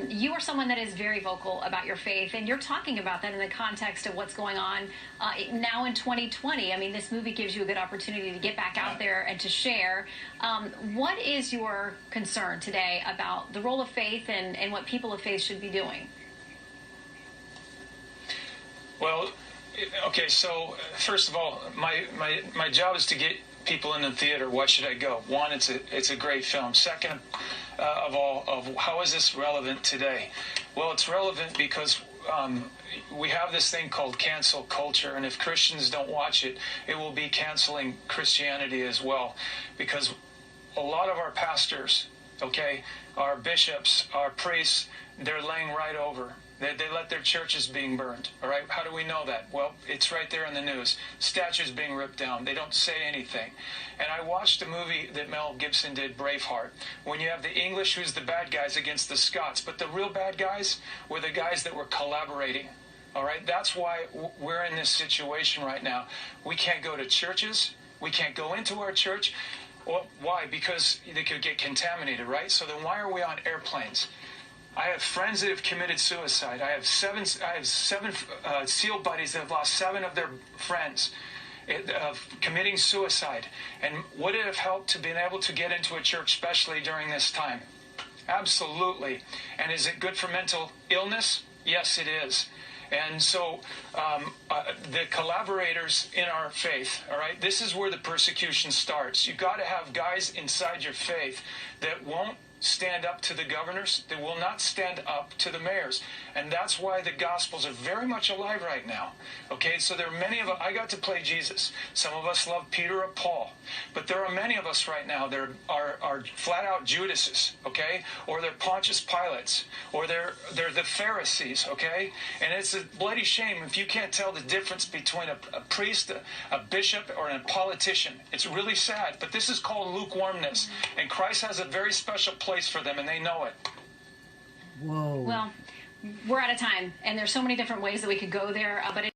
You are someone that is very vocal about your faith, and you're talking about that in the context of what's going on now in 2020. I mean, this movie gives you a good opportunity to get back out there and to share. What is your concern today about the role of faith and what people of faith should be doing? Well, okay, so first of all, my job is to get people in the theater. Why should I go? One, it's a great film. Second of all, how is this relevant today? Well, it's relevant because we have this thing called cancel culture, and if Christians don't watch it, it will be canceling Christianity as well, because a lot of our pastors, okay, our bishops, our priests, they're laying right over. They let their churches being burned, all right? How do we know that? Well, it's right there in the news. Statues being ripped down. They don't say anything. And I watched a movie that Mel Gibson did, Braveheart, when you have the English who's the bad guys against the Scots, but the real bad guys were the guys that were collaborating, all right? That's why we're in this situation right now. We can't go to churches. We can't go into our church. Well, why? Because they could get contaminated, right? So then why are we on airplanes? I have friends that have committed suicide. I have seven SEAL buddies that have lost 7 of their friends committing suicide. And would it have helped to being able to get into a church, especially during this time? Absolutely. And is it good for mental illness? Yes, it is. And so the collaborators in our faith, all right, this is where the persecution starts. You've got to have guys inside your faith that won't stand up to the governors, that will not stand up to the mayors. And that's why the Gospels are very much alive right now. Okay, so there are many of us. I got to play Jesus. Some of us love Peter or Paul. But there are many of us right now that are flat out Judases, okay? Or they're Pontius Pilates, or they're the Pharisees, okay? And it's a bloody shame if you can't tell the difference between a priest, a bishop, or a politician. It's really sad, but this is called lukewarmness. And Christ has a very special place for them, and they know it. Whoa. Well, we're out of time, and there's so many different ways that we could go there, but